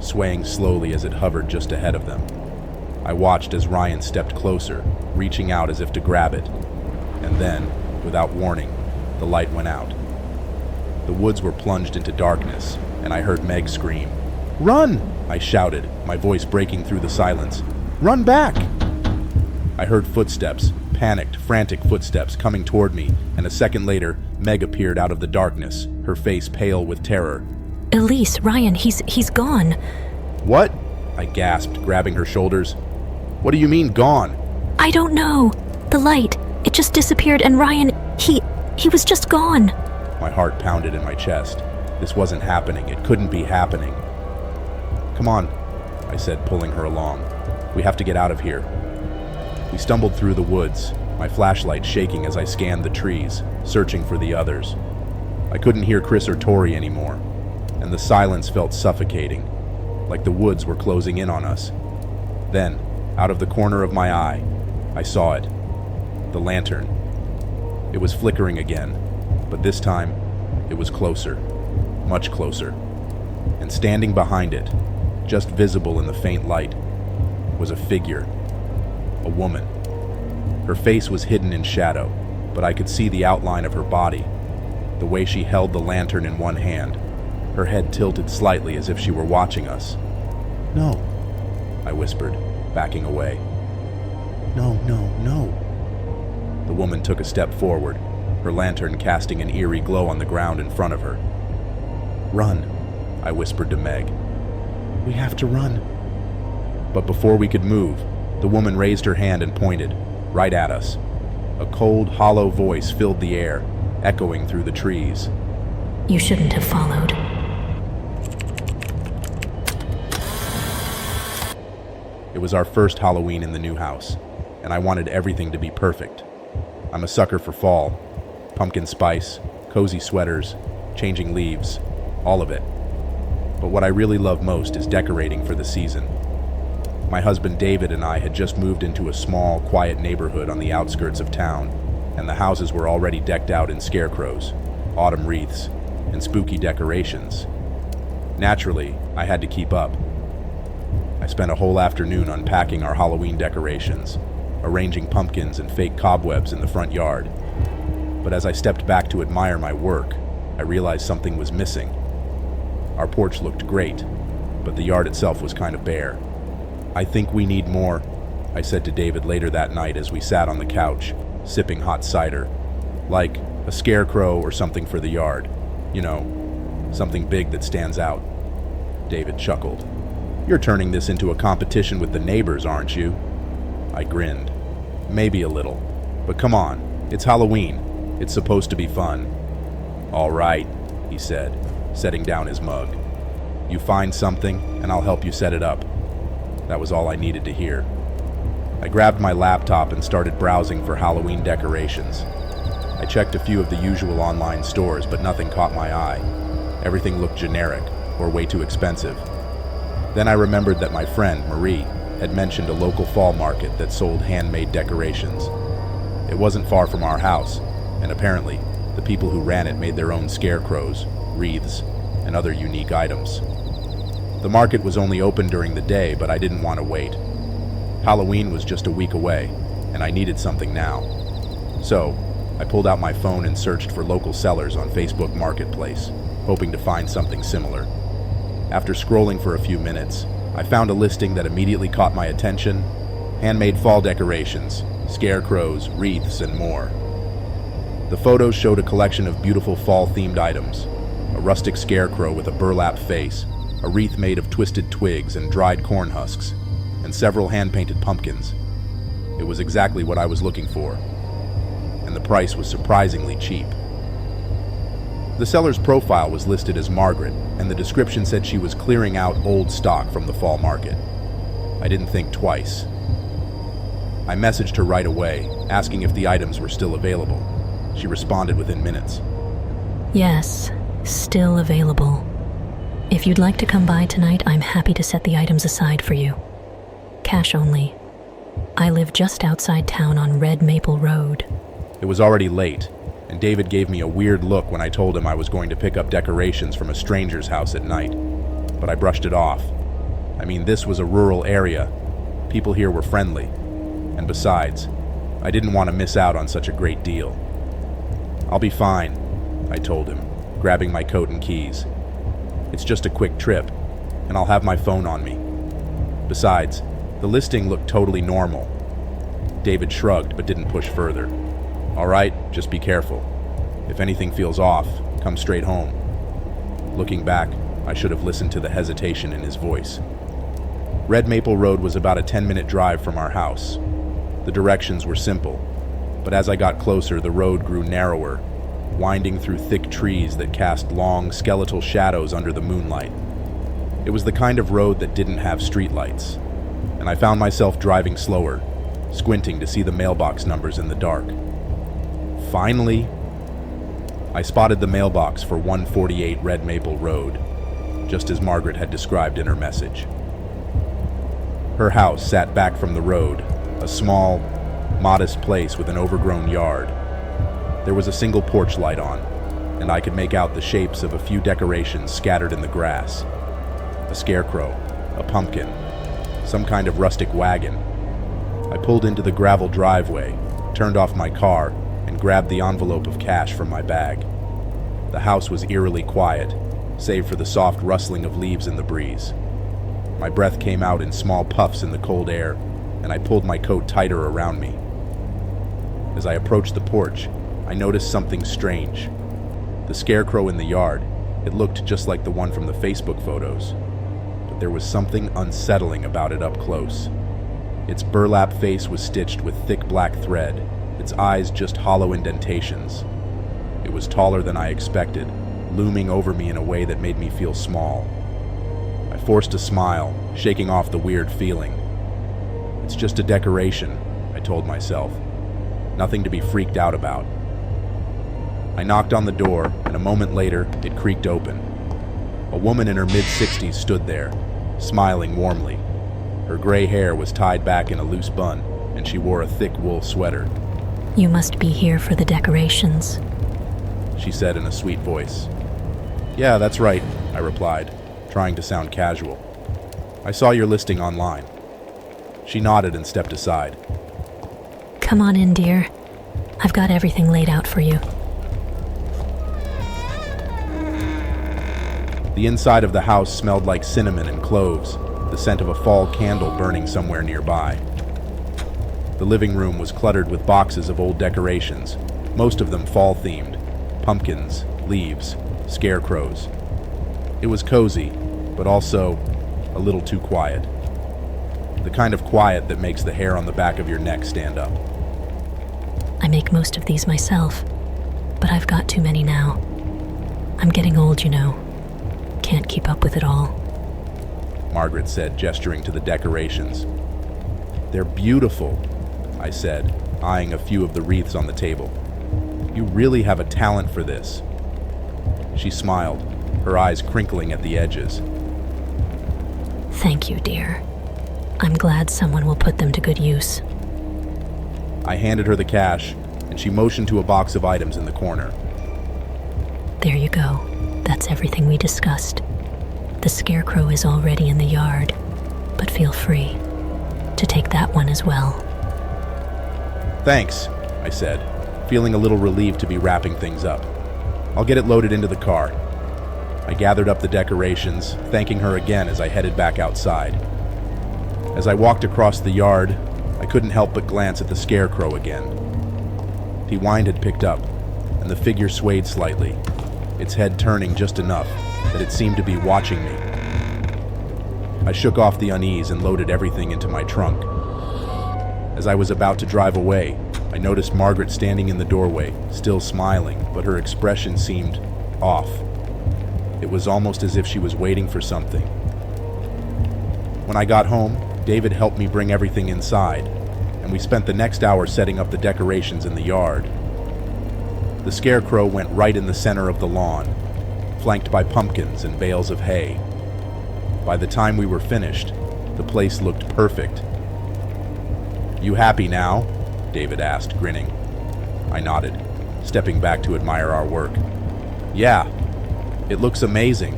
swaying slowly as it hovered just ahead of them. I watched as Ryan stepped closer, reaching out as if to grab it. And then, without warning, the light went out. The woods were plunged into darkness, and I heard Meg scream. "Run!" I shouted, my voice breaking through the silence. "Run back!" I heard footsteps, panicked, frantic footsteps coming toward me, and a second later, Meg appeared out of the darkness, her face pale with terror. Elise, Ryan, he's gone. "What?" I gasped, grabbing her shoulders. "What do you mean, gone?" I don't know. The light, it just disappeared, and Ryan, he was just gone. My heart pounded in my chest. This wasn't happening. It couldn't be happening. "Come on," I said, pulling her along. "We have to get out of here." We stumbled through the woods, my flashlight shaking as I scanned the trees, searching for the others. I couldn't hear Chris or Tori anymore, and the silence felt suffocating, like the woods were closing in on us. Then, out of the corner of my eye, I saw it. The lantern. It was flickering again, but this time, it was closer. Much closer. And standing behind it, just visible in the faint light, was a figure. A woman. Her face was hidden in shadow, but I could see the outline of her body, the way she held the lantern in one hand, her head tilted slightly as if she were watching us. "No," I whispered, backing away. "No, no, no." The woman took a step forward, her lantern casting an eerie glow on the ground in front of her. "Run," I whispered to Meg. "We have to run." But before we could move, the woman raised her hand and pointed, right at us. A cold, hollow voice filled the air, echoing through the trees. You shouldn't have followed. It was our first Halloween in the new house, and I wanted everything to be perfect. I'm a sucker for fall. Pumpkin spice, cozy sweaters, changing leaves, all of it. But what I really love most is decorating for the season. My husband David and I had just moved into a small, quiet neighborhood on the outskirts of town, and the houses were already decked out in scarecrows, autumn wreaths, and spooky decorations. Naturally, I had to keep up. I spent a whole afternoon unpacking our Halloween decorations, arranging pumpkins and fake cobwebs in the front yard. But as I stepped back to admire my work, I realized something was missing. Our porch looked great, but the yard itself was kind of bare. "I think we need more," I said to David later that night as we sat on the couch, sipping hot cider. "Like a scarecrow or something for the yard. Something big that stands out." David chuckled. "You're turning this into a competition with the neighbors, aren't you?" I grinned. "Maybe a little. But come on, it's Halloween. It's supposed to be fun." "All right," he said, setting down his mug. "You find something, and I'll help you set it up." That was all I needed to hear. I grabbed my laptop and started browsing for Halloween decorations. I checked a few of the usual online stores, but nothing caught my eye. Everything looked generic, or way too expensive. Then I remembered that my friend, Marie, had mentioned a local fall market that sold handmade decorations. It wasn't far from our house, and apparently, the people who ran it made their own scarecrows, wreaths, and other unique items. The market was only open during the day, but I didn't want to wait. Halloween was just a week away, and I needed something now. So, I pulled out my phone and searched for local sellers on Facebook Marketplace, hoping to find something similar. After scrolling for a few minutes, I found a listing that immediately caught my attention: handmade fall decorations, scarecrows, wreaths, and more. The photos showed a collection of beautiful fall-themed items: a rustic scarecrow with a burlap face, a wreath made of twisted twigs and dried corn husks, and several hand-painted pumpkins. It was exactly what I was looking for, and the price was surprisingly cheap. The seller's profile was listed as Margaret, and the description said she was clearing out old stock from the fall market. I didn't think twice. I messaged her right away, asking if the items were still available. She responded within minutes. Yes, still available. If you'd like to come by tonight, I'm happy to set the items aside for you. Cash only. I live just outside town on Red Maple Road. It was already late, and David gave me a weird look when I told him I was going to pick up decorations from a stranger's house at night. But I brushed it off. I mean, this was a rural area. People here were friendly. And besides, I didn't want to miss out on such a great deal. "I'll be fine," I told him, grabbing my coat and keys. "It's just a quick trip, and I'll have my phone on me. Besides, the listing looked totally normal." David shrugged but didn't push further. "All right, just be careful. If anything feels off, come straight home." Looking back, I should have listened to the hesitation in his voice. Red Maple Road was about a 10-minute drive from our house. The directions were simple, but as I got closer, the road grew narrower, winding through thick trees that cast long, skeletal shadows under the moonlight. It was the kind of road that didn't have streetlights, and I found myself driving slower, squinting to see the mailbox numbers in the dark. Finally, I spotted the mailbox for 148 Red Maple Road, just as Margaret had described in her message. Her house sat back from the road, a small, modest place with an overgrown yard. There was a single porch light on, and I could make out the shapes of a few decorations scattered in the grass. A scarecrow, a pumpkin, some kind of rustic wagon. I pulled into the gravel driveway, turned off my car, and grabbed the envelope of cash from my bag. The house was eerily quiet, save for the soft rustling of leaves in the breeze. My breath came out in small puffs in the cold air, and I pulled my coat tighter around me. As I approached the porch, I noticed something strange. The scarecrow in the yard, it looked just like the one from the Facebook photos, but there was something unsettling about it up close. Its burlap face was stitched with thick black thread, its eyes just hollow indentations. It was taller than I expected, looming over me in a way that made me feel small. I forced a smile, shaking off the weird feeling. "It's just a decoration," I told myself. "Nothing to be freaked out about." I knocked on the door, and a moment later, it creaked open. A woman in her mid-60s stood there, smiling warmly. Her gray hair was tied back in a loose bun, and she wore a thick wool sweater. You must be here for the decorations, she said in a sweet voice. "Yeah, that's right," I replied, trying to sound casual. "I saw your listing online." She nodded and stepped aside. Come on in, dear. I've got everything laid out for you. The inside of the house smelled like cinnamon and cloves, the scent of a fall candle burning somewhere nearby. The living room was cluttered with boxes of old decorations, most of them fall-themed: pumpkins, leaves, scarecrows. It was cozy, but also a little too quiet. The kind of quiet that makes the hair on the back of your neck stand up. I make most of these myself, but I've got too many now. I'm getting old, you know. Can't keep up with it all. Margaret said, gesturing to the decorations. "They're beautiful," I said, eyeing a few of the wreaths on the table. "You really have a talent for this." She smiled, her eyes crinkling at the edges. Thank you, dear. I'm glad someone will put them to good use. I handed her the cash, and she motioned to a box of items in the corner. There you go. That's everything we discussed. The scarecrow is already in the yard, but feel free to take that one as well. "Thanks," I said, feeling a little relieved to be wrapping things up. I'll get it loaded into the car. I gathered up the decorations, thanking her again as I headed back outside. As I walked across the yard, I couldn't help but glance at the scarecrow again. The wind had picked up, and the figure swayed slightly, its head turning just enough that it seemed to be watching me. I shook off the unease and loaded everything into my trunk. As I was about to drive away, I noticed Margaret standing in the doorway, still smiling, but her expression seemed off. It was almost as if she was waiting for something. When I got home, David helped me bring everything inside, and we spent the next hour setting up the decorations in the yard. The scarecrow went right in the center of the lawn, flanked by pumpkins and bales of hay. By the time we were finished, the place looked perfect. "You happy now?" David asked, grinning. I nodded, stepping back to admire our work. "Yeah, it looks amazing."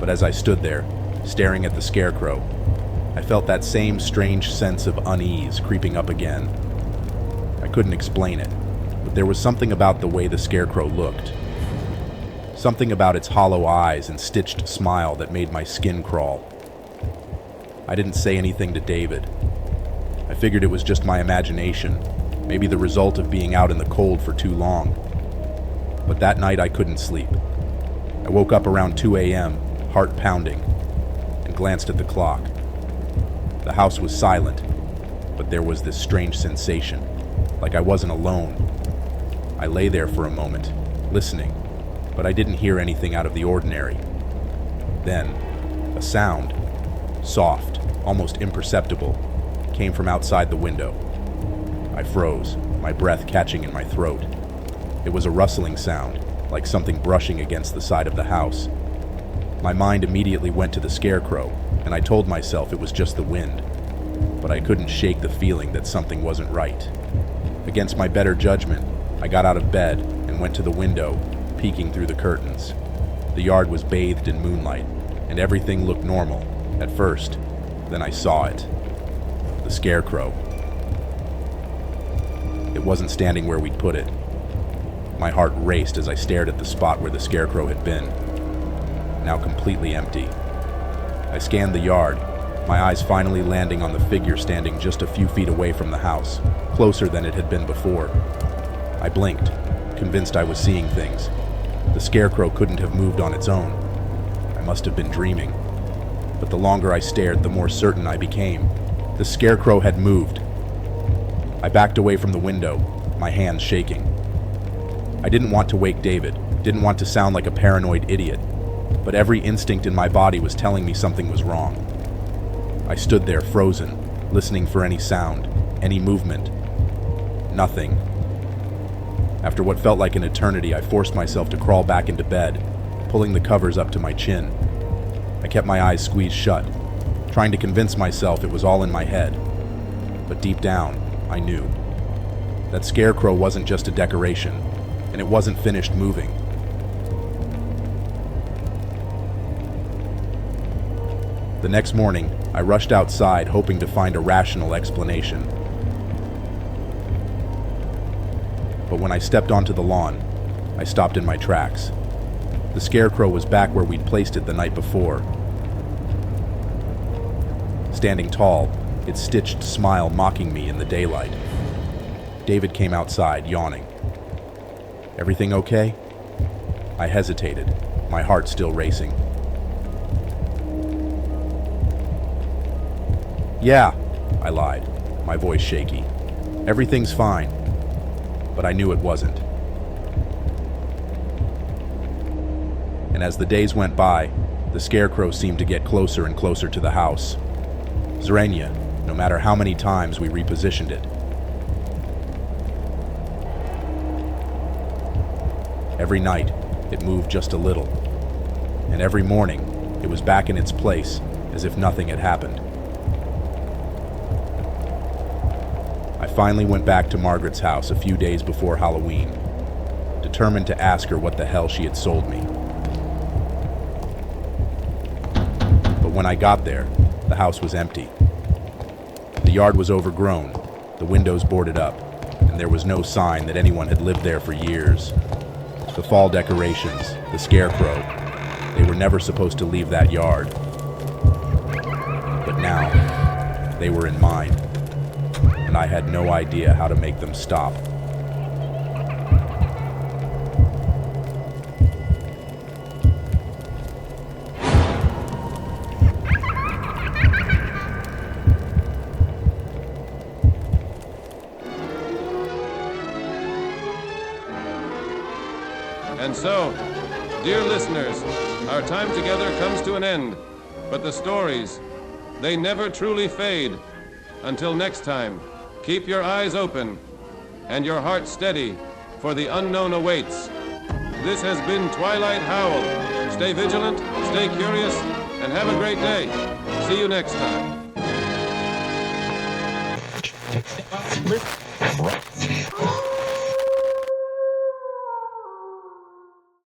But as I stood there, staring at the scarecrow, I felt that same strange sense of unease creeping up again. I couldn't explain it, but there was something about the way the scarecrow looked. Something about its hollow eyes and stitched smile that made my skin crawl. I didn't say anything to David. I figured it was just my imagination, maybe the result of being out in the cold for too long. But that night I couldn't sleep. I woke up around 2 a.m., heart pounding, and glanced at the clock. The house was silent, but there was this strange sensation, like I wasn't alone. I lay there for a moment, listening, but I didn't hear anything out of the ordinary. Then, a sound, soft, almost imperceptible, came from outside the window. I froze, my breath catching in my throat. It was a rustling sound, like something brushing against the side of the house. My mind immediately went to the scarecrow, and I told myself it was just the wind. But I couldn't shake the feeling that something wasn't right. Against my better judgment, I got out of bed and went to the window, peeking through the curtains. The yard was bathed in moonlight, and everything looked normal, at first. Then I saw it. The scarecrow. It wasn't standing where we'd put it. My heart raced as I stared at the spot where the scarecrow had been, now completely empty. I scanned the yard, my eyes finally landing on the figure standing just a few feet away from the house, closer than it had been before. I blinked, convinced I was seeing things. The scarecrow couldn't have moved on its own. I must have been dreaming. But the longer I stared, the more certain I became. The scarecrow had moved. I backed away from the window, my hands shaking. I didn't want to wake David, didn't want to sound like a paranoid idiot, but every instinct in my body was telling me something was wrong. I stood there frozen, listening for any sound, any movement. Nothing. After what felt like an eternity, I forced myself to crawl back into bed, pulling the covers up to my chin. I kept my eyes squeezed shut, trying to convince myself it was all in my head. But deep down, I knew. That scarecrow wasn't just a decoration, and it wasn't finished moving. The next morning, I rushed outside hoping to find a rational explanation. But when I stepped onto the lawn, I stopped in my tracks. The scarecrow was back where we'd placed it the night before. Standing tall, its stitched smile mocking me in the daylight. David came outside, yawning. "Everything okay?" I hesitated, my heart still racing. "Yeah," I lied, my voice shaky. "Everything's fine." But I knew it wasn't. And as the days went by, the scarecrow seemed to get closer and closer to the house. Zrenia, no matter how many times we repositioned it. Every night, it moved just a little. And every morning, it was back in its place, as if nothing had happened. I finally went back to Margaret's house a few days before Halloween, determined to ask her what the hell she had sold me. But when I got there, the house was empty. The yard was overgrown, the windows boarded up, and and there was no sign that anyone had lived there for years. The fall decorations, the scarecrow, they were never supposed to leave that yard. But now, they were in mine, and I had no idea how to make them stop. And so, dear listeners, our time together comes to an end, but the stories, they never truly fade. Until next time, keep your eyes open and your heart steady, for the unknown awaits. This has been Twilight Howl. Stay vigilant, stay curious, and have a great day. See you next time.